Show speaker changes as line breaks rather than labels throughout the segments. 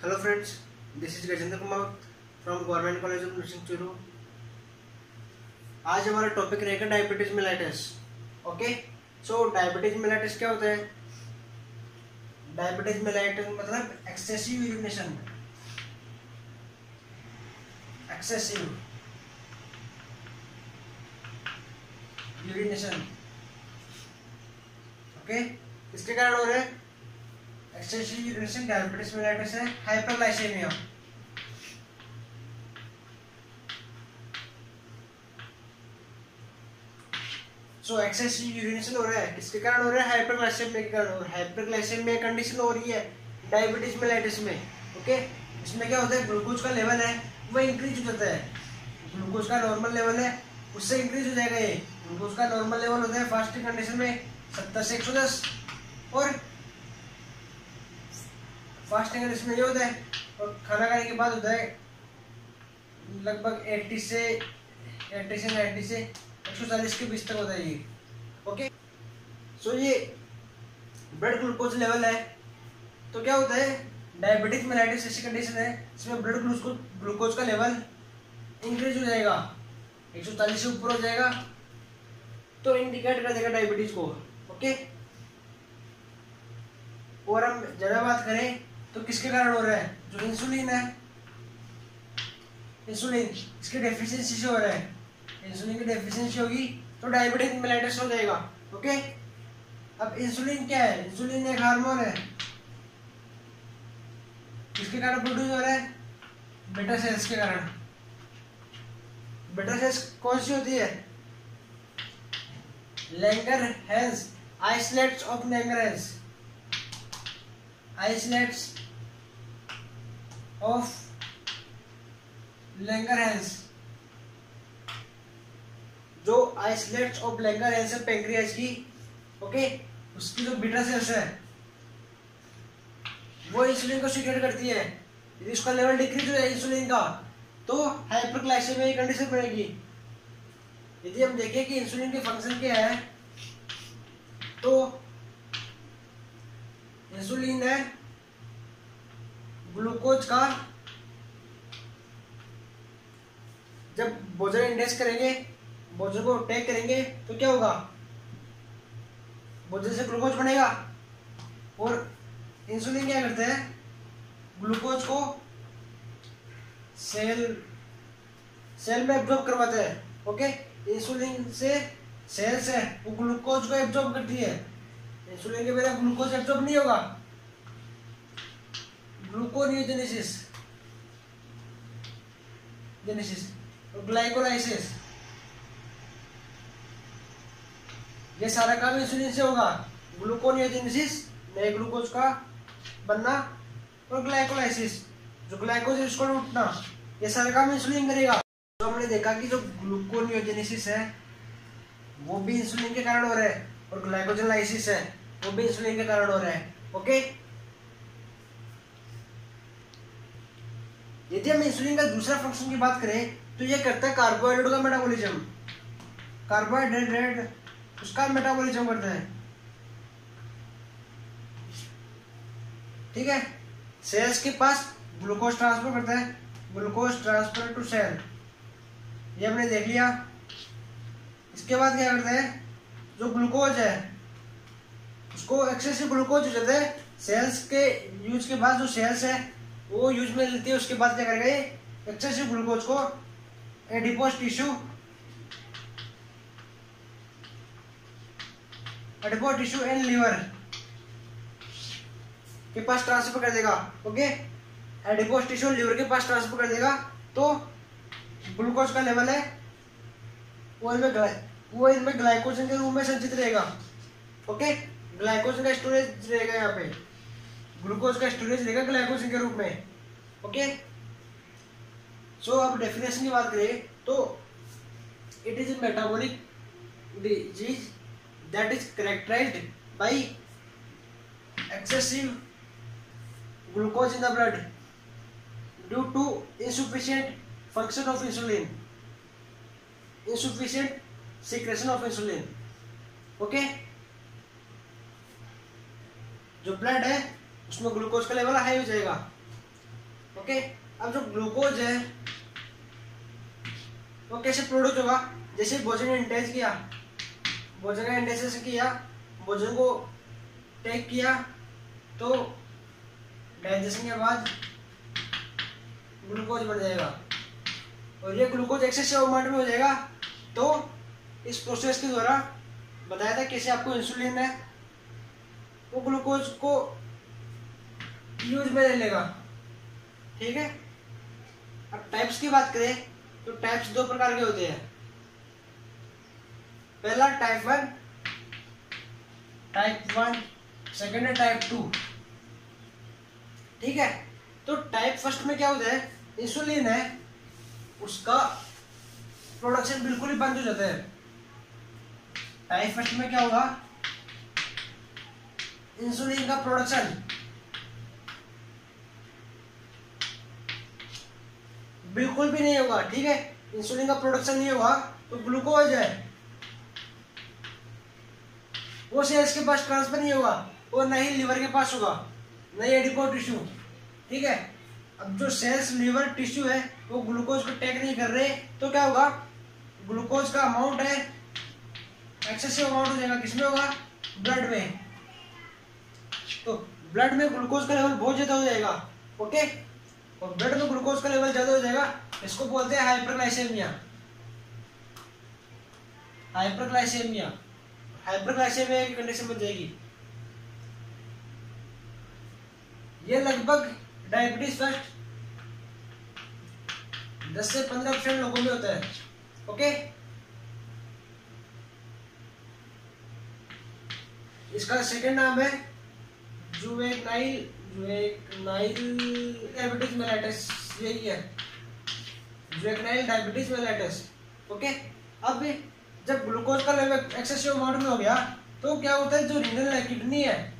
Hello friends, this is Gajendra Kumar from government college of nursing Churu. आज हमारा topic रहेगा diabetes mellitus. Okay, सो diabetes mellitus क्या होता है? डायबिटीज मेलाइटिस मतलब excessive urination. Excessive urination, okay, किसके कारण हो रहा है? एक्सेसिव यूरिनेशन डायबिटीज मेलाइटिस है। हाइपरग्लाइसेमिया, सो एक्सेसिव यूरिनेशन हो रहा है, किसके कारण हो रहा है? हाइपरग्लाइसेमिया के कारण हो रहा है। हाइपरग्लाइसेमिया कंडीशन हो रही है डायबिटीज मेलाइटिस में। ओके, इसमें क्या होता है? ग्लूकोज का लेवल है वो इंक्रीज हो जाता है। ग्लूकोज का नॉर्मल लेवल है उससे इंक्रीज हो जाएगा। ये ग्लूकोज का नॉर्मल लेवल होता है फास्टिंग कंडीशन में 70 से 110, और फास्टिंग कंडीशन में ये होता है, और खाना खाने के बाद होता है लगभग 80 से 90 से 140 के बीच तक होता है ये। ओके, सो ये ब्लड ग्लूकोज लेवल है। तो क्या होता है? डायबिटिक मेलाइटिस ऐसी कंडीशन है इसमें ब्लड ग्लूकोज का लेवल इंक्रीज हो जाएगा, 140 से ऊपर हो जाएगा, तो इंडिकेट कर देगा डायबिटीज को। ओके, और हम ज्यादा बात करें तो किसके कारण हो रहा है? जो इंसुलिन है, इंसुलिन इसकी डेफिशिएंसी से हो रहा है। इंसुलिन की डेफिशिएंसी होगी तो डायबिटिक मेलाइटिस हो जाएगा। ओके, अब इंसुलिन क्या है? इंसुलिन एक हार्मोन है, किसके कारण प्रोड्यूस हो रहा है? बेटा सेल्स के कारण। बेटा सेल्स कौन सी होती है? Langerhans, islets of Langerhans, islets of Langerhans. जो आइसलेट्स ऑफ लैंगरहैंस है पैंक्रियाज की, ओके, उसकी जो बीटा सेल्स है वो इंसुलिन को सीक्रेट करती है। यदि उसका लेवल डिक्रीज हो जाए इंसुलिन का तो हाइपरग्लाइसेमिया की कंडीशन बनेगी। यदि हम देखें कि इंसुलिन के फंक्शन क्या है, तो इंसुलिन है ग्लूकोज का, जब भोजन इंडेक्स करेंगे, भोजन को टेक करेंगे तो क्या होगा? भोजन से ग्लूकोज बनेगा, और इंसुलिन क्या करते हैं? ग्लूकोज को सेल में एब्जॉर्ब करवाते हैं। ओके, इंसुलिन से सेल्स है वो ग्लूकोज को एब्जॉर्ब करती है। इंसुलिन के बिना ग्लूकोज एब्जॉर्ब नहीं होगा। ग्लूकोनियोजेनेसिस, और ग्लाइकोलाइसिस, ये सारा काम इंसुलिन से होगा। ग्लूकोनियोजेनेसिस, नए ग्लूकोज का बनना, और ग्लाइकोलाइसिस, जो ग्लाइकोज उसको उठना, ये सारा काम इंसुलिन करेगा। तो हमने देखा कि जो ग्लूकोनियोजेनेसिस है वो भी इंसुलिन के कारण हो रहा है, और ग्लाइकोजनलाइसिस है वो भी इंसुलिन के कारण हो रहा है। ओके, यदि हम इंसुलिन का दूसरा फंक्शन की बात करें तो ये करता है कार्बोहाइड्रेट का मेटाबॉलिज्म। कार्बोहाइड्रेट उसका मेटाबॉलिज्म करता है। ठीक है, सेल्स के पास ग्लूकोज ट्रांसफर करता है, ग्लूकोज ट्रांसफर टू सेल, ये हमने देख लिया। इसके बाद क्या करता है? जो ग्लूकोज है उसको एक्सेसिव ग्लूकोज हो जाता है सेल्स के यूज के बाद, जो सेल्स है वो यूज में लेती है, उसके बाद क्या करेगा? ये एक्सेसिव ग्लूकोज को एडिपोज टिश्यू एंड लीवर के पास ट्रांसफर कर देगा। ओके, एडिपोज टिश्यू लीवर के पास ट्रांसफर कर देगा, तो ग्लूकोज का लेवल है वो इनमें ग्लाइकोजन के रूप में संचित रहेगा। ओके, ग्लाइकोजन का स्टोरेज रहेगा, यहाँ पे ग्लूकोज का स्टोरेज रहेगा ग्लाइकोजन के रूप में। ओके, सो अब डेफिनेशन की बात करें तो it is a metabolic disease that is characterised by excessive glucose in the blood due to insufficient function of insulin, insufficient secretion of insulin. Okay, जो ब्लड है उसमें ग्लूकोज का लेवल हाई हो जाएगा, ओके, अब जो ग्लूकोज है वो कैसे प्रोड्यूस होगा? जैसे भोजन इंटेज किया, भोजन का इंटेज किया, भोजन को टेक किया, तो डाइजेशन के बाद ग्लूकोज बढ़ जाएगा और ये ग्लूकोज एक्सेसिव अमाउंट में हो जाएगा। तो इस प्रोसेस के द्वारा बताया था कैसे आपको इंसुलिन है वो ग्लूकोज को यूज में ले लेगा। ठीक है, अब टाइप्स की बात करें तो टाइप्स दो प्रकार के होते हैं। पहला टाइप 1, सेकेंड है टाइप 2। ठीक है, तो टाइप फर्स्ट में क्या होता है, इंसुलिन है उसका प्रोडक्शन बिल्कुल ही बंद हो जाता है। टाइप फर्स्ट में क्या होगा, इंसुलिन का प्रोडक्शन बिल्कुल भी नहीं होगा। ठीक है, इंसुलिन का प्रोडक्शन नहीं होगा तो ग्लूकोज है वो सेल्स के पास ट्रांसफर नहीं होगा और न ही लीवर के पास होगा, न ही एडिपोज टिश्यू। ठीक है, अब जो सेल्स लीवर टिश्यू है वो ग्लूकोज को टेक नहीं कर रहे तो क्या होगा, ग्लूकोज का अमाउंट है एक्सेसिव अमाउंट हो जाएगा। किसमें होगा, ब्लड में। तो ब्लड में ग्लूकोज का लेवल बहुत ज्यादा हो जाएगा। ओके, और ब्लड में ग्लूकोज का लेवल ज्यादा हो जाएगा, इसको बोलते हैं हाइपरग्लाइसेमिया। हाइपरग्लाइसेमिया हाइपरग्लाइसेमिया की कंडीशन बन जाएगी। ये लगभग डायबिटीज फर्स्ट 10 से 15% लोगों में होता है। ओके, इसका सेकंड नाम है जुवेनाइल डायबिटीज मेलाइटस, यही है जुवेनाइल डायबिटीज मेलाइटस। ओके, अब जब ग्लूकोज का लेवल एक्सेसिव अमाउंट में हो गया तो क्या होता है, जो रीनल किडनी है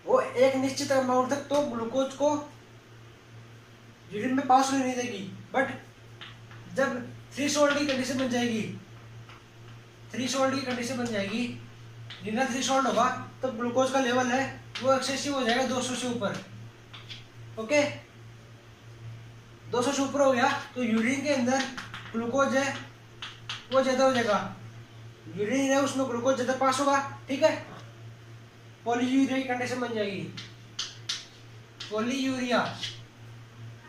वो एक निश्चित अमाउंट तक तो ग्लूकोज को यूरिन में पास होने नहीं देगी, बट जब थ्रेशोल्ड की कंडीशन बन जाएगी, रीनल थ्रेशोल्ड होगा तो ग्लूकोज का लेवल है वो एक्सेसिव हो जाएगा 200 से ऊपर। ओके, 200 से ऊपर हो गया तो यूरिन के अंदर ग्लूकोज है वो ज्यादा हो जाएगा, यूरिन है उसमें ग्लूकोज ज्यादा पास होगा। ठीक है, पॉलीयूरिया की कंडीशन बन जाएगी। पॉलीयूरिया,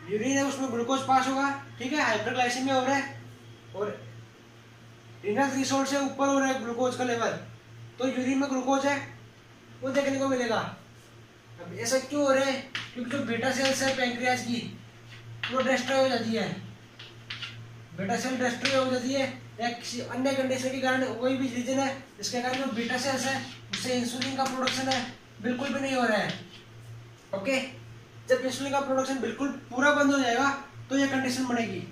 यूरिन है उसमें ग्लूकोज पास होगा। ठीक है, हाइपरग्लाइसेमिया हो रहा है और रीनल थ्रेशोल्ड से ऊपर हो रहा है ग्लूकोज का लेवल, तो यूरिन में ग्लूकोज है वो देखने को मिलेगा। अब ऐसा क्यों हो रहा है, क्योंकि जो बीटा सेल्स है पैंक्रियाज की वो डिस्ट्रॉय हो जाती है, बीटा सेल डिस्ट्रॉय हो जाती है या किसी अन्य कंडीशन के कारण, कोई भी रीजन है जिसके कारण जो बीटा सेल्स है उससे इंसुलिन का प्रोडक्शन है बिल्कुल भी नहीं हो रहा है। ओके, जब इंसुलिन का प्रोडक्शन बिल्कुल पूरा बंद हो जाएगा तो ये कंडीशन बनेगी।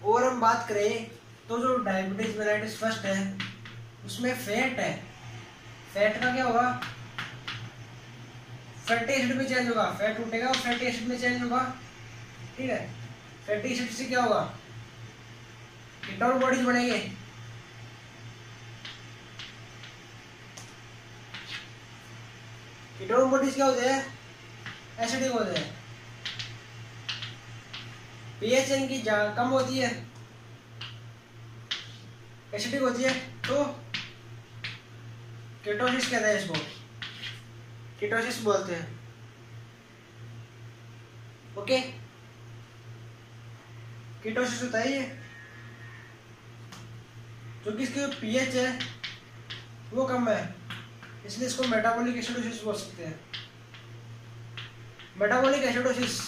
और हम बात करें तो जो डायबिटीज मेलाइटिस फर्स्ट है उसमें फैट है, फैट का क्या होगा, फैटी एसिड में चेंज होगा, फैट उठेगा और फैटी एसिड में चेंज होगा। ठीक है, फैटी एसिड से क्या होगा, कीटोन बॉडीज बनेंगे। कीटोन बॉडीज क्या होते हैं, एसिडिक होते हैं, पीएच इनकी कम होती है, एसिडिक होती है, तो कीटोसिस कहते हैं, इसको कीटोसिस बोलते हैं। ओके, कीटोसिस होता है ये, क्योंकि इसकी जो पीएच है वो कम है, इसलिए इसको मेटाबॉलिक एसिडोसिस बोल सकते हैं। मेटाबॉलिक एसिडोसिस,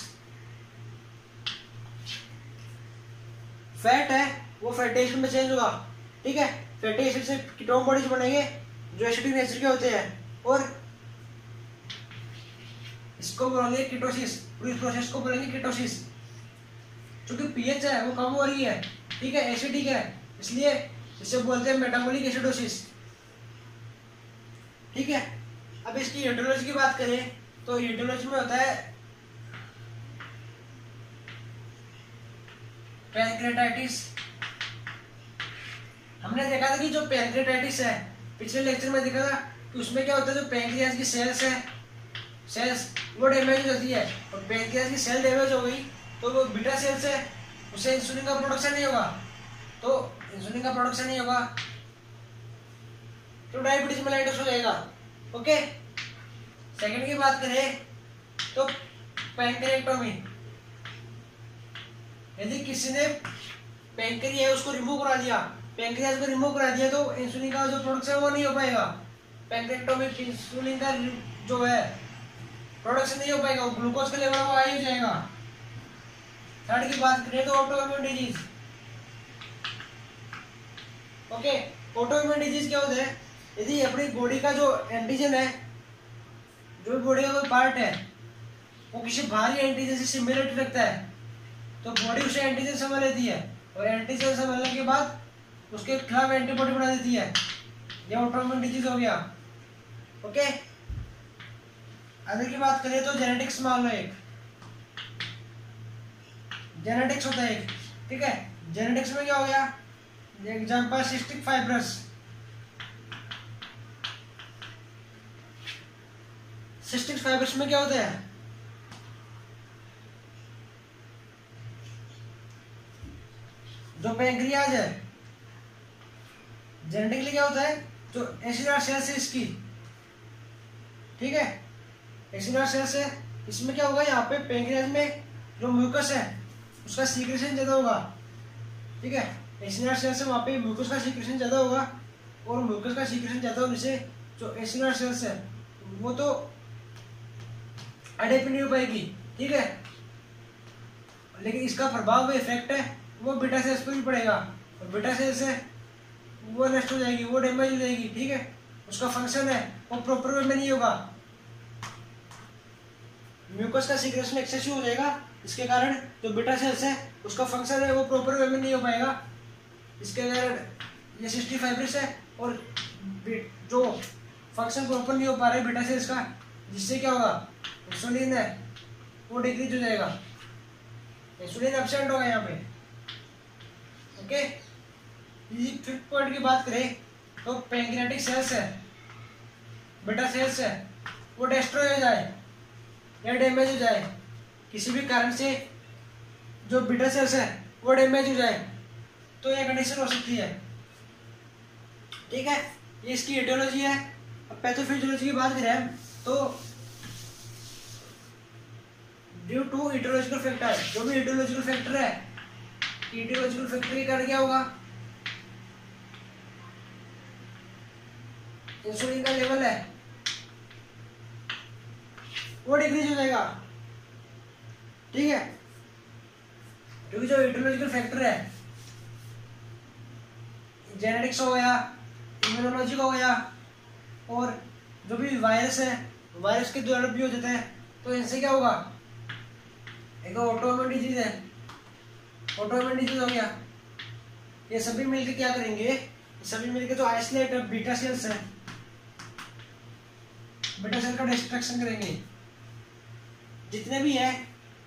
फैट है वो फैटी एसिड में चेंज होगा। ठीक है, फैटी एसिड से कीटोन बॉडीज बनेंगे जो एसिडिक नेचर के होते हैं और इसको बोलेंगे कीटोसिस, पूरी प्रोसेस को बोलेंगे कीटोसिस। क्योंकि पीएच है वो कम हो रही है, ठीक है, एसिडिक है, इसलिए इसे बोलते हैं मेटाबॉलिक एसिडोसिस। ठीक है, अब इसकी ईटियोलॉजी की बात करें तो ईटियोलॉजी में होता है पैंक्रेटाइटिस, हमने देखा था कि जो पैंक्रियाटाइटिस है, पिछले लेक्चर में देखा था कि उसमें क्या होता है, जो पैंक्रियाज की सेल्स है, सेल्स वो डैमेज हो जाती है, और पैंक्रियाज की सेल डैमेज हो गई तो वो बीटा सेल्स है, उससे इंसुलिन का प्रोडक्शन नहीं होगा, तो इंसुलिन का प्रोडक्शन नहीं होगा तो डायबिटीज मेलाइटस हो जाएगा। ओके, सेकंड की बात करें तो पैंक्रियाटोमी, यदि किसी ने पैंक्रिया है उसको रिमूव करा दिया, पैंक्रियाज को रिमूव करा दिया तो इंसुलिन का जो प्रोडक्शन है वो नहीं हो पाएगा, पैंक्रियाटोमी इंसुलिन का जो है प्रोडक्शन नहीं हो पाएगा, ग्लूकोज का लेवल वो हाई हो जाएगा। थर्ड की बात करें तो autoimmune disease. Okay, autoimmune disease क्या होता है, यदि अपनी बॉडी का जो एंटीजन है, जो बॉडी का कोई पार्ट है वो किसी बाहरी एंटीजन से सिमिलरिटी रखता है तो बॉडी उसे एंटीजन समझ लेती है, और एंटीजन समझने के बाद उसके खिलाफ एंटीबॉडी बना देती है, ये ऑटोइम्यून डिजीज हो गया। ओके, आगे की बात करें तो जेनेटिक्स मान लो, एक जेनेटिक्स होता है एक, ठीक है। जेनेटिक्स में क्या हो गया, example cystic fibrous, cystic fibrous में क्या होता है, जो पैंक्रियाज है जेनेटिकली क्या होता है, जो एसिडर सेल्स है इसकी, ठीक है, एसिडर सेल्स है, इसमें क्या होगा, यहाँ पे पैंक्रियाज में जो म्यूकस है उसका सीक्रेशन ज्यादा होगा, ठीक है, एसिडर सेल्स से वहाँ पे म्यूकस का सीक्रेशन ज्यादा होगा, और म्यूकस का सीक्रेशन ज्यादा होने से जो एसिडर सेल्स है वो तो अडेप्ट नहीं हो पाएगी, ठीक है, लेकिन इसका प्रभाव, इफेक्ट है वो बीटा सेल्स पर भी पड़ेगा, और बीटा सेल्स है वो नष्ट हो जाएगी, वो डैमेज हो जाएगी, ठीक है, उसका फंक्शन है वो प्रॉपर वे में नहीं होगा, म्यूकस का सीक्रेशन एक्सेसिव हो जाएगा, इसके कारण जो बीटा सेल्स है उसका फंक्शन है वो प्रॉपर वे में नहीं हो पाएगा, इसके कारण ये सिस्टिक फाइब्रस है, और जो फंक्शन प्रॉपर नहीं हो पा रहा है बीटा सेल्स का, जिससे क्या होगा, इंसुलिन है वो डिक्रीज हो जाएगा, इंसुलिन एब्सेंट होगा यहाँ पे। ओके, फिफ्थ पॉइंट की बात करें तो पैंक्रियाटिक सेल्स है, बीटा सेल्स है वो डिस्ट्रॉय हो जाए या डैमेज हो जाए, किसी भी कारण से जो बीटा सेल्स है वो डैमेज हो जाए तो यह कंडीशन हो सकती है, ठीक है, ये इसकी एटियोलॉजी है। अब पैथोफिजियोलॉजी की बात करें तो ड्यू टू इटियोलॉजिकल फैक्टर, जो भी इटियोलॉजिकल फैक्टर है, इटियोलॉजिकल फैक्टर के कारण क्या होगा, इंसुलिन का लेवल है वो डिक्रीज हो जाएगा, ठीक है, क्योंकि जो इटियोलॉजिकल फैक्टर है, जेनेटिक्स हो गया, इम्यूनोलॉजी का हो गया, और जो भी वायरस है, वायरस के द्वारा भी हो जाता है, तो इनसे क्या होगा, एक ऑटोइम्यून डिजीज है, ऑटोइम्यून डिजीज हो गया, ये सभी मिलकर क्या करेंगे, सभी मिलकर जो आइसोलेट बीटा सेल्स है, बीटा सेल का डिस्ट्रक्शन करेंगे, जितने भी है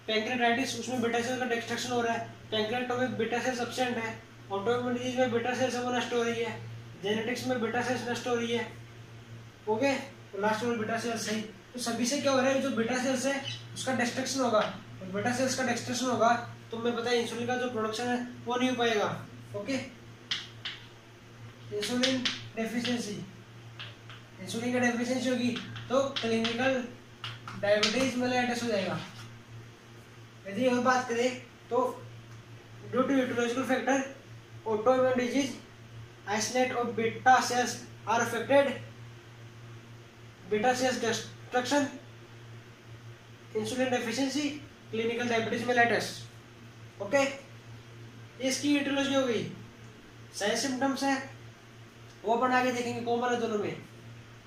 पैंक्रियाटाइटिस उसमें बीटा सेल का डिस्ट्रक्शन हो रहा है, पैंक्रियाटोमी में बीटा सेल्स एब्सेंट है, ऑटोइम्यून डिजीज में बीटा सेल्स वो नष्ट हो रही है, जेनेटिक्स में बीटा सेल्स नष्ट हो रही है, ओके, तो लास्ट में बीटा सेल्स है, तो सभी से क्या हो रहा है, जो बीटा सेल्स है उसका डिस्ट्रक्शन होगा, और बीटा सेल्स का डिस्ट्रक्शन होगा तो मैं पता है इंसुलिन का जो प्रोडक्शन है वो नहीं हो पाएगा। ओके, इंसुलिन डेफिशिएंसी, इंसुलिन का डेफिशिएंसी होगी तो क्लिनिकल डायबिटीज मेलाइटस हो जाएगा। यदि और बात करें तो due to aetiological factor autoimmune disease isolate of beta cells are affected, beta cells destruction, insulin deficiency, clinical diabetes mellitus. Okay, इसकी इटियोलॉजी हो गई। सही सिम्टम्स है वो अपन आगे देखेंगे, कॉमन है दोनों में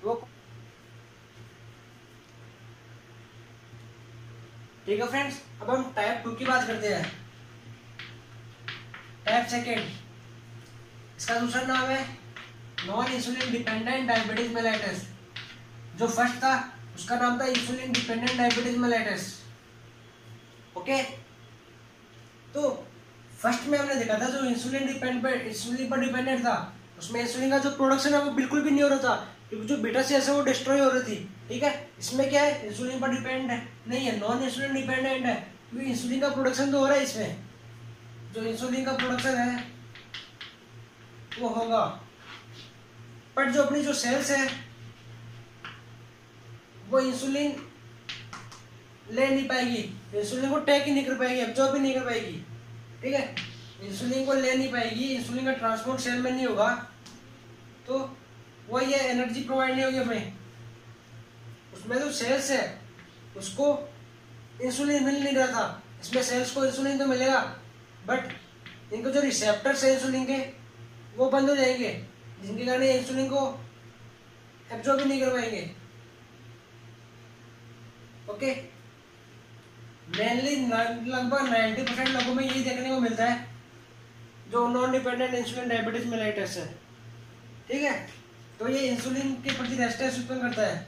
वो, ठीक है फ्रेंड्स। अब हम टाइप 2 की बात करते हैं, टाइप सेकेंड, इसका दूसरा नाम है non insulin dependent diabetes mellitus. जो फर्स्ट था उसका नाम था insulin dependent diabetes mellitus. Okay, तो फर्स्ट में हमने देखा था जो इंसुलिन पर डिपेंडेंट था उसमें इंसुलिन का जो प्रोडक्शन है वो बिल्कुल भी नहीं हो रहा था, क्योंकि जो बीटा सेल्स है वो डिस्ट्रॉय हो रही थी। ठीक है, इसमें क्या है, इंसुलिन पर डिपेंड है नहीं है, नॉन इंसुलिन डिपेंडेंट है, क्योंकि इंसुलिन का प्रोडक्शन तो हो रहा है इसमें, जो इंसुलिन का प्रोडक्शन है वो होगा, बट जो अपनी जो सेल्स है वो इंसुलिन ले नहीं पाएगी, इंसुलिन को टेक ही नहीं कर पाएगी, एब्जॉर्ब भी नहीं कर पाएगी। ठीक है, इंसुलिन को ले नहीं पाएगी, इंसुलिन का ट्रांसपोर्ट सेल में नहीं होगा, तो वो ये एनर्जी प्रोवाइड नहीं होगी हमें। उसमें जो सेल्स है उसको इंसुलिन मिल नहीं रहा था, इसमें सेल्स को इंसुलिन तो मिलेगा, बट इनको जो रिसेप्टर्स है इंसुलिन के वो बंद हो जाएंगे, जिनके कारण इंसुलिन को एब्जॉर्ब भी नहीं कर पाएंगे। ओके, मेनली लगभग 90% लोगों में यही देखने को मिलता है जो non dependent insulin diabetes mellitus है। ठीक है, तो ये इंसुलिन के प्रति रेजिस्टेंस उत्पन्न करता है,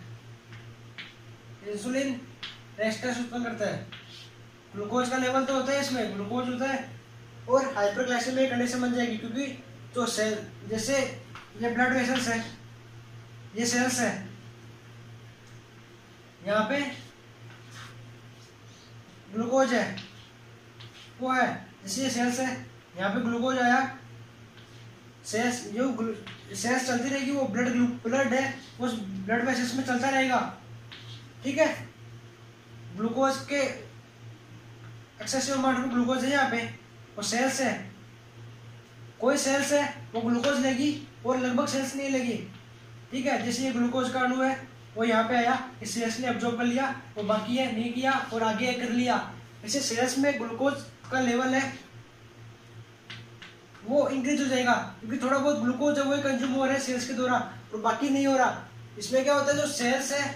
इंसुलिन रेजिस्टेंस उत्पन्न करता है। ग्लूकोज का लेवल तो होता है, इसमें ग्लूकोज होता है और हाइपरग्लाइसेमिक कंडीशन बन जाएगी, क्योंकि जो सेल, जैसे ये ब्लड वेसल्स है, ये सेल्स है, यहाँ पे ग्लूकोज है वो है, जैसे ये सेल्स है, यहाँ पे ग्लूकोज आया, सेल्स जो सेल्स चलती रहेगी, वो ब्लड है उस ब्लड वेसल्स में चलता रहेगा। ठीक है, ग्लूकोज के एक्सेसिव अमाउंट में ग्लूकोज है यहाँ पे, वो सेल्स है, कोई सेल्स है वो ग्लूकोज लेगी और लगभग सेल्स नहीं लेगी। ठीक है, जैसे ये ग्लूकोज का अणु है वो यहाँ पे आया, इस सेल्स ने एब्जॉर्ब कर लिया, वो बाकी है नहीं किया और आगे कर लिया। ऐसे सेल्स में ग्लूकोज का लेवल है वो इंक्रीज हो जाएगा, क्योंकि थोड़ा बहुत ग्लूकोज है वो कंज्यूम हो रहा है सेल्स के द्वारा और बाकी नहीं हो रहा। इसमें क्या होता है, जो सेल्स है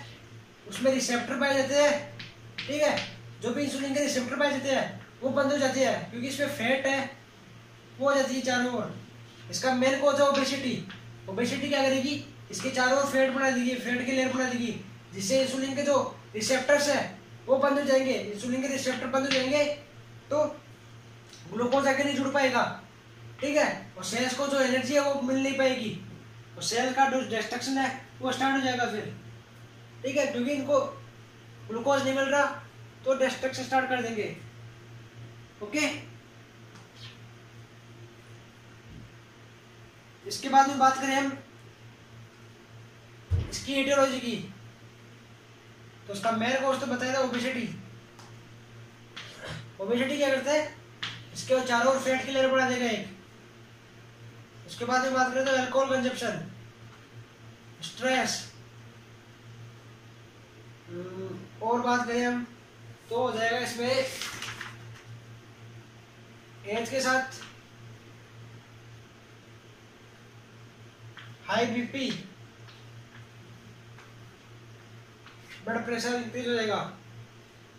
उसमें रिसेप्टर पाए जाते हैं। ठीक है, जो भी इंसुलिन के रिसेप्टर पाए जाते हैं वो बंद हो जाते हैं, क्योंकि इसमें फैट है वो हो जाती है चारों ओर। इसका मेन कॉज है ओबेसिटी। ओबेसिटी क्या करेगी, इसके चारों ओर फैट बना देगी, फैट की लेयर बना देगी, जिससे इंसुलिन के जो रिसेप्टर्स है वो बंद हो जाएंगे। इंसुलिन के रिसेप्टर बंद हो जाएंगे तो ग्लूकोज आगे नहीं जुड़ पाएगा। ठीक है, और सेल्स को जो एनर्जी है वो मिल नहीं पाएगी, और सेल का जो डिस्ट्रक्शन है वो स्टार्ट हो जाएगा फिर। ठीक है, क्योंकि इनको ग्लूकोज नहीं मिल रहा तो डिस्ट्रक्शन स्टार्ट कर देंगे। ओके, इसके बाद में बात करें हम इसकी एटियोलॉजी की, तो उसका मेन कॉज तो बताया था ओबेसिटी। ओबेसिटी क्या करता है, इसके चारों ओर फैट की लेयर बना देगा एक। उसके बाद में बात करें तो अल्कोहल कंजप्शन, स्ट्रेस, और बात करें हम तो हो जाएगा इसमें एज के साथ high BP, blood pressure increase हो जाएगा,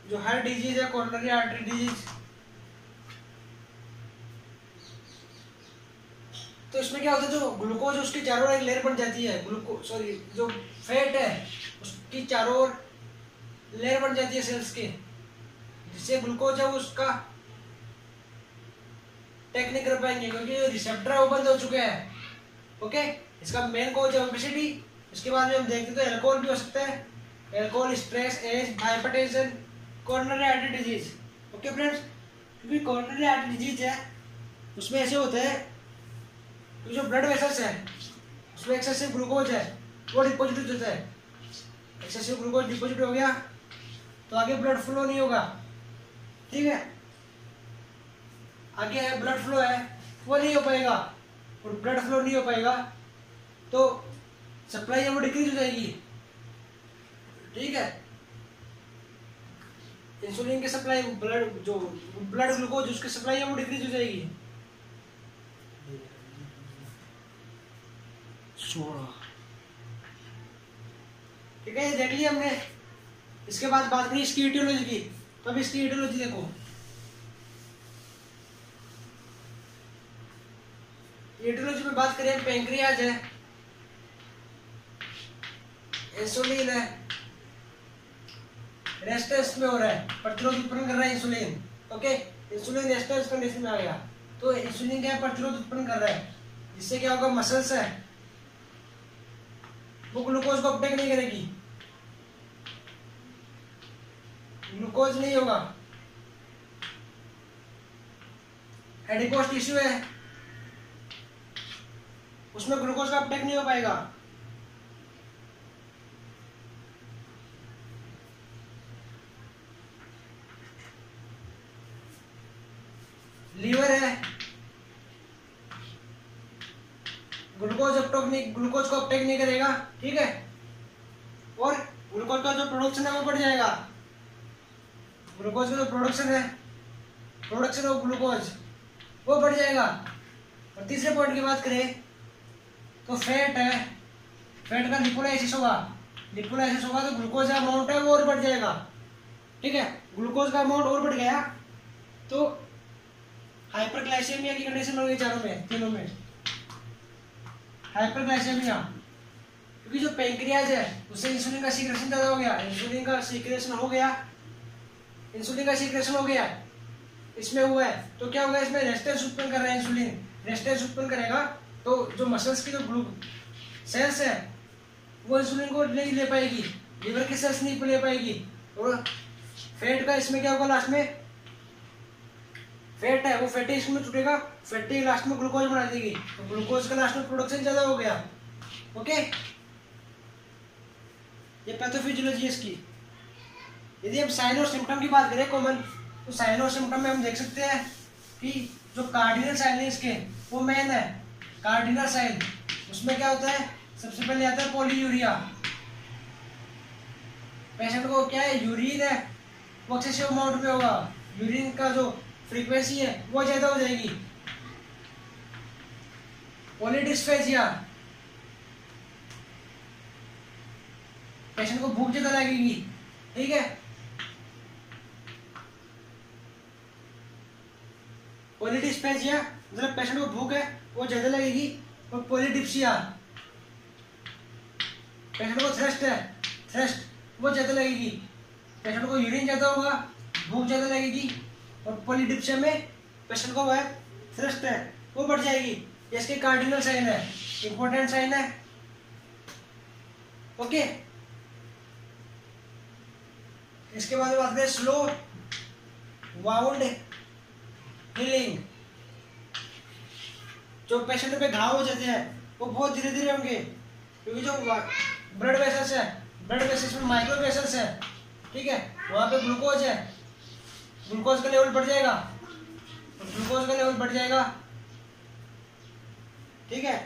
जो हार्ट डिजीज है कोरोनरी आर्टरी डिजीज। तो इसमें क्या होता है, जो ग्लूकोज उसकी चारों ओर एक लेयर बन जाती है, जो फैट है उसकी चारों ओर लेयर बन जाती है सेल्स के, जिससे ग्लूकोज है वो उसका टेक नहीं कर पाएंगे, क्योंकि जो रिसेप्टर है वो बंद हो चुके हैं। ओके, इसका मेन कॉज है ओबेसिटी। इसके बाद में हम देखते तो अल्कोहल भी हो सकता है, alcohol, stress, age, hypertension, coronary artery disease. Okay friends, क्योंकि कोरोनरी आर्टरी डिजीज है उसमें ऐसे होता है कि जो ब्लड वेसल्स है उसमें एक्सेसिव ग्लूकोज है वो डिपॉजिट हो जाता है। एक्सेसिव ग्लूकोज डिपॉजिट हो गया तो आगे ब्लड फ्लो नहीं होगा। ठीक है, आगे है ब्लड फ्लो है वो नहीं हो पाएगा, और ब्लड फ्लो नहीं हो पाएगा तो सप्लाई है वो डिक्रीज हो जाएगी। ठीक है, इंसुलिन की सप्लाई, ब्लड ग्लूकोज उसकी सप्लाई है वो डिक्रीज हो जाएगी। ठीक है, ये देख लिया हमने। इसके बाद बात करी इसकी एटियोलॉजी की, तो अब इसकी एटियोलॉजी देखो। एटियोलॉजी में बात करें, पैंक्रियाज है, इंसुलिन है, रेस्टेंस में हो रहा है, प्रतिरोध उत्पन्न कर रहा है insulin. Okay, insulin resistance condition में आ गया तो इंसुलिन क्या है, प्रतिरोध उत्पन्न कर रहा है। इससे क्या होगा, मसल्स है वो ग्लूकोज को अपटेक नहीं करेगी, ग्लूकोज नहीं होगा। एडिपोज टिश्यू है, उसमें ग्लूकोज का अपटेक नहीं हो पाएगा। लीवर है, ग्लूकोज को अपटेक नहीं करेगा, ठीक है, और ग्लूकोज का जो प्रोडक्शन है वो बढ़ जाएगा। ग्लूकोज का जो प्रोडक्शन ऑफ ग्लूकोज वो बढ़ जाएगा। और तीसरे पॉइंट की बात करें तो फैट है, फैट का लिपोलाइसिस होगा, तो ग्लूकोज का अमाउंट है वो और बढ़ जाएगा, ठीक है। ग्लूकोज का अमाउंट और बढ़ गया तो हाइपरग्लाइसेमिया की कंडीशन होगी तीनों में। हाइपरग्लाइसेमिया क्योंकि जो पेंक्रियाज है उससे इंसुलिन का सीक्रेशन ज्यादा हो गया, इंसुलिन का सीक्रेशन हो गया इसमें हुआ है, तो क्या होगा, इसमें रेस्टेंस उत्पन्न कर रहा है, इंसुलिन रेस्टेंस उत्पन्न करेगा तो जो मसल्स की जो सेल्स है वो इंसुलिन को नहीं ले पाएगी, लीवर की सेल्स नहीं ले पाएगी। और फैट का इसमें क्या होगा, लास्ट में फैट है वो फैटी इसमें टूटेगा, फैटी लास्ट में ग्लूकोज बना देगी, तो ग्लूकोज का लास्ट में प्रोडक्शन ज्यादा हो गया। ओके, ये पैथोफिजियोलॉजी है इसकी। यदि हम साइन और सिम्टम की बात करें कॉमन, तो साइन और सिम्टम में हम देख सकते हैं कि जो कार्डिनल साइन है इसके वो मेन है। कार्डिनल साइन उसमें क्या होता है, सबसे पहले आता है पॉलीयूरिया। पेशेंट को क्या है, यूरिन है वो एक्सेसिव अमाउंट में होगा, यूरिन का जो फ्रीक्वेंसी है वो ज्यादा हो जाएगी। पॉलीडिस्फेजिया, पेशेंट को भूख ज्यादा लगेगी, ठीक है। पॉलीडिस्फेजिया मतलब पेशेंट को भूख है वो ज्यादा लगेगी। और पॉलीडिप्सिया, पेशेंट को थ्रस्ट वो ज्यादा लगेगी, पेशेंट को यूरिन ज्यादा होगा, भूख ज्यादा लगेगी। और पॉलीडिप्सिया में पेशेंट को वह थ्रस्ट है वो बढ़ जाएगी। ये इसके कार्डिनल साइन है, इंपॉर्टेंट साइन है। ओके, इसके बाद बात करें स्लो वाउंड हीलिंग। जो पेशेंट पे घाव हो जाते हैं वो बहुत धीरे धीरे होंगे, क्योंकि जो ब्लड वेसल्स में माइक्रो वेसल्स है, ठीक है, वहां पे ग्लूकोज है, ग्लूकोज का लेवल बढ़ जाएगा, ठीक है।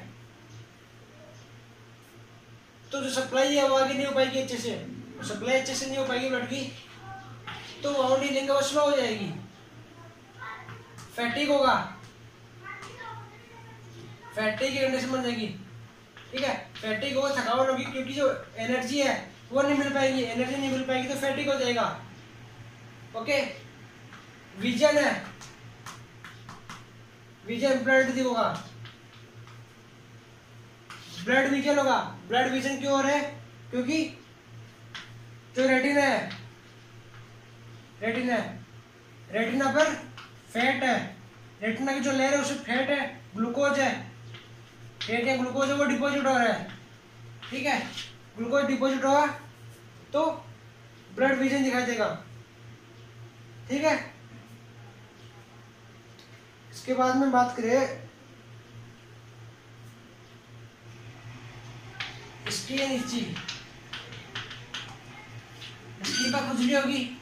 तो जो सप्लाई है वो आगे नहीं हो पाएगी अच्छे से, सप्लाई अच्छे से नहीं हो पाएगी ब्लड की, तो वाउंड हीलिंग वो स्लो हो जाएगी। फैटिक होगा, फैटिक की कंडीशन बन जाएगी, ठीक है। फैटिक होगा, थकावट होगी, क्योंकि जो एनर्जी है वो नहीं मिल पाएगी, तो फैटिक हो जाएगा। ओके, विजन है, विजन ब्लड होगा, ब्लड विजन क्यों हो रहा है, क्योंकि जो रेटिना पर फैट है, रेटिना की जो लेयर है उसमें फैट है, ग्लूकोज है, ग्लूकोज है वो डिपॉजिट हो रहा है, ठीक है। ग्लूकोज डिपॉजिट होगा तो ब्लड विजन दिखाई देगा, ठीक है। इसके बाद में बात करें स्किन का खुजली होगी।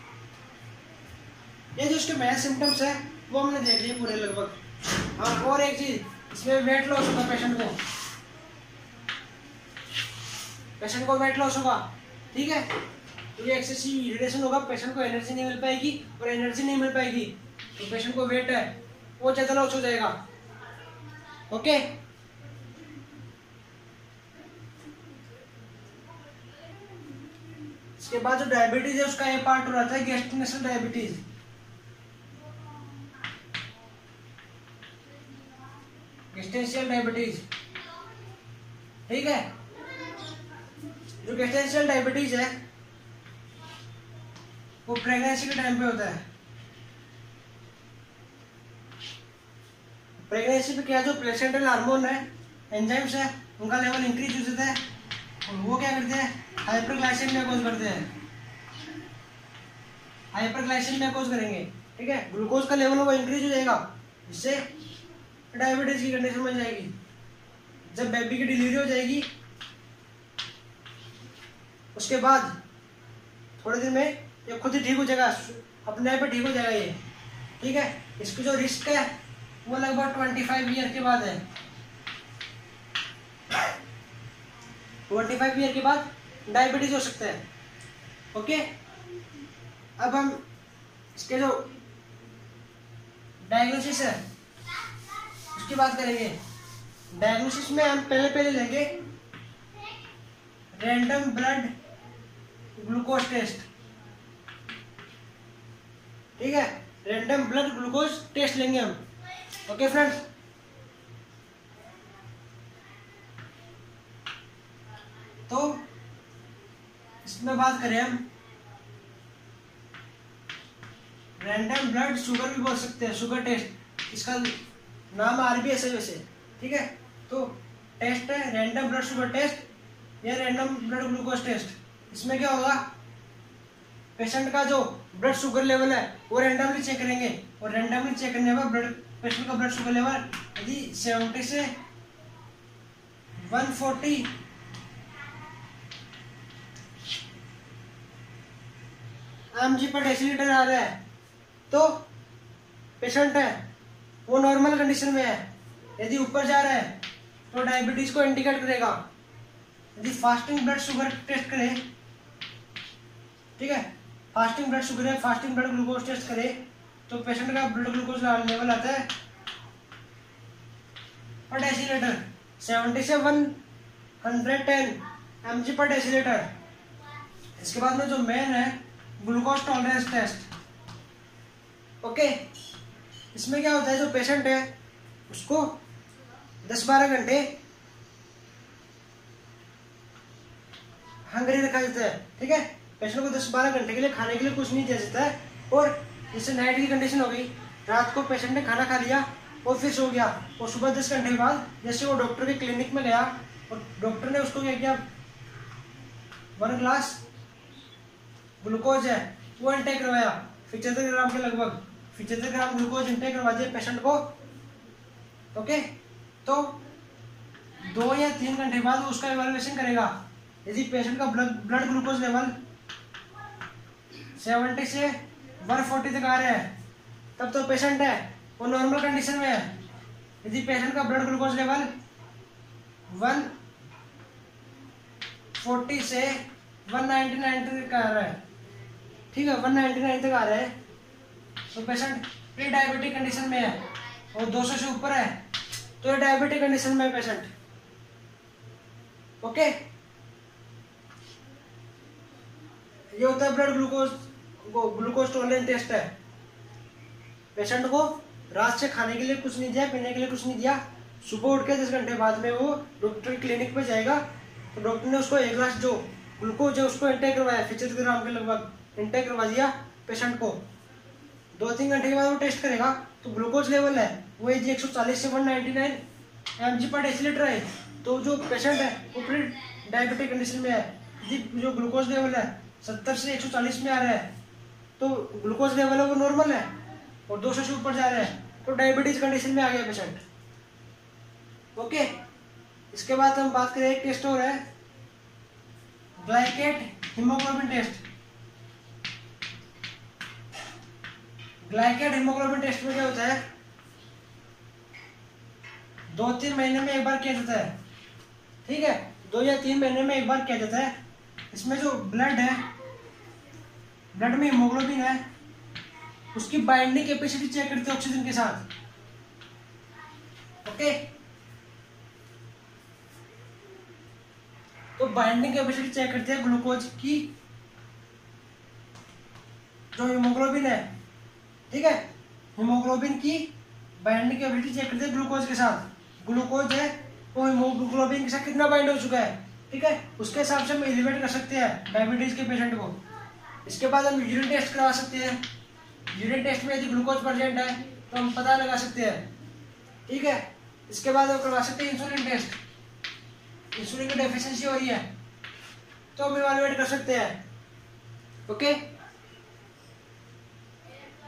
ये जो इसके मेन सिम्टम्स है वो हमने देख लिए पूरे लगभग। हाँ, और एक चीज, इसमें वेट लॉस होगा, पेशेंट को वेट लॉस होगा, ठीक है। तो ये एक्सेसिव इरिटेशन होगा, पेशेंट को एनर्जी नहीं मिल पाएगी, और एनर्जी नहीं मिल पाएगी तो पेशेंट को वेट है वो ज्यादा लॉस हो जाएगा। ओके, इसके बाद जो डायबिटीज है उसका ये पार्ट हो रहा था, गेस्टिनेशनल डायबिटीज। गेस्टेंशियल डायबिटीज, ठीक है। जो गेस्टेंशियल डायबिटीज है वो प्रेगनेंसी के टाइम पे होता है, प्रेगनेंसी पे क्या जो प्लेसेंटल हार्मोन है, एंजाइम्स है, उनका लेवल इंक्रीज हो जाता है और वो क्या करते हैं, हाइपरग्लाइसेमिया कॉज करते हैं, हाइपरग्लाइसेमिया कॉज करेंगे। ठीक है, ग्लूकोज का लेवल वो इंक्रीज हो जाएगा, जिससे डायबिटीज की कंडीशन बन जाएगी। जब बेबी की डिलीवरी हो जाएगी उसके बाद थोड़े दिन में ये खुद ही ठीक हो जाएगा, अपने आप ही ठीक हो जाएगा ये। ठीक है, इसकी जो रिस्क है वो लगभग 25 ईयर के बाद है। 25 ईयर के बाद डायबिटीज हो सकता है। ओके, अब हम इसके जो डायग्नोसिस है उसकी बात करेंगे। डायग्नोसिस में हम पहले लेंगे रैंडम ब्लड ग्लूकोज टेस्ट। ठीक है, रैंडम ब्लड ग्लूकोज टेस्ट लेंगे हम। ओके फ्रेंड्स, तो इसमें बात करें हम रैंडम ब्लड शुगर भी बोल सकते हैं, शुगर टेस्ट, इसका नाम RBS है वैसे। ठीक है, तो टेस्ट है रैंडम ब्लड शुगर टेस्ट या रैंडम ब्लड ग्लूकोज टेस्ट। इसमें क्या होगा, पेशेंट का जो ब्लड शुगर लेवल है वो रैंडमली चेक करेंगे और रैंडमली चेक करने के बाद पेशेंट का ब्लड शुगर लेवल यदि 70 से 140 mg पर डेसीलीटर आ रहा है तो पेशेंट है वो नॉर्मल कंडीशन में है। यदि ऊपर जा रहा है तो डायबिटीज को इंडिकेट करेगा। यदि फास्टिंग ब्लड शुगर टेस्ट करें, ठीक है, फास्टिंग ब्लड शुगर है, फास्टिंग ब्लड ग्लूकोज टेस्ट करें तो पेशेंट का ब्लड ग्लूकोज लेवल आता है पर डेसीलीटर 70 से 110 mg पर डेसीलीटर। इसके बाद में जो मेन है ग्लूकोज टॉलरेंस टेस्ट। ओके, इसमें क्या होता है, जो पेशेंट है उसको 10-12 घंटे हंगरी रखा जाता है। ठीक है, पेशेंट को 10-12 घंटे के लिए खाने के लिए कुछ नहीं दिया जाता है। और जैसे नाइट की कंडीशन हो गई, रात को पेशेंट ने खाना खा लिया और फिर सो गया और सुबह 10 घंटे के बाद जैसे वो डॉक्टर के क्लिनिक में गया और डॉक्टर ने उसको क्या किया, 1 ग्लास ग्लूकोज है वो इंटेक करवाया, 75 ग्राम के लगभग 75 ग्राम ग्लूकोज इंटेक करवा दिया पेशेंट को। ओके, तो 2 या 3 घंटे बाद उसका इवैल्यूएशन करेगा। यदि पेशेंट का ब्लड ग्लूकोज लेवल 70 से 140 तक आ रहा है तब तो पेशेंट है वो नॉर्मल कंडीशन में है। यदि पेशेंट का ब्लड ग्लूकोज लेवल 140 से 199 तक आ रहा है, ठीक है, 199 तक आ रहा है तो पेशेंट प्री डायबिटिक कंडीशन में है। और 200 से ऊपर है तो ये डायबिटिक कंडीशन में है पेशेंट। ओके, ये होता है ब्लड ग्लूकोज टॉलरेंस टेस्ट है। पेशेंट को रात से खाने के लिए कुछ नहीं दिया, पीने के लिए कुछ नहीं दिया, सुबह उठ के 10 घंटे बाद में वो डॉक्टर की क्लिनिक पे जाएगा तो डॉक्टर ने उसको 1 ग्लास जो ग्लूकोज है उसको इंटेक करवाया, 75 ग्राम के लगभग इंटेक करवा दिया पेशेंट को। 2-3 घंटे के बाद वो टेस्ट करेगा तो ग्लूकोज लेवल है वो यदि 140 से 199 mg पर डेसीलीटर है तो जो पेशेंट है वो प्री डायबिटिक कंडीशन में है। यदि जो ग्लूकोज लेवल है 70 से 140 में आ रहा है तो ग्लूकोज लेवल है वो नॉर्मल है और 200 से ऊपर जा रहा है तो डायबिटीज कंडीशन में आ गया पेशेंट। ओके, इसके बाद हम बात करें एक टेस्ट और है ग्लाइकेट हीमोग्लोबिन टेस्ट। ग्लाइकेट हीमोग्लोबिन टेस्ट में क्या होता है, 2-3 महीने में एक बार किया जाता है। ठीक है, 2 या 3 महीने में एक बार किया जाता है। इसमें जो ब्लड है, ब्लड में हीमोग्लोबिन है उसकी बाइंडिंग कैपेसिटी चेक करते हैं ऑक्सीजन के साथ। ओके, तो बाइंडिंग कैपेसिटी चेक करते हैं ग्लूकोज की, जो हीमोग्लोबिन है, ठीक है, हीमोग्लोबिन की बाइंडिंग कैपेसिटी चेक करते हैं ग्लूकोज के साथ। ग्लूकोज है वो हीमोग्लोबिन के साथ कितना बाइंड हो चुका है, ठीक है, उसके हिसाब से हम एलिवेट कर सकते हैं डायबिटीज के पेशेंट को। इसके बाद हम यूरिन टेस्ट करवा सकते हैं। यूरिन टेस्ट में यदि ग्लूकोज प्रेजेंट है तो हम पता लगा सकते हैं ठीक है। इसके बाद आप करवा सकते हैं इंसुलिन टेस्ट, इंसुलिन की डेफिशिएंसी हो रही है तो हम इवैल्यूएट कर सकते हैं। ओके,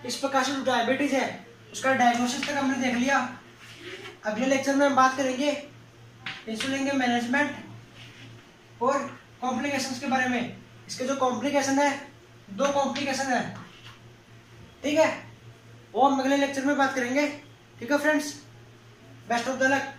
इस प्रकार से जो डायबिटीज है उसका डायग्नोसिस तक हमने देख लिया। अगले लेक्चर में हम बात करेंगे इंसुलिन के मैनेजमेंट और कॉम्प्लिकेशंस के बारे में। इसके जो कॉम्प्लिकेशन है, 2 कॉम्प्लिकेशन है, ठीक है, वो हम अगले लेक्चर में बात करेंगे। ठीक है friends, best of the luck.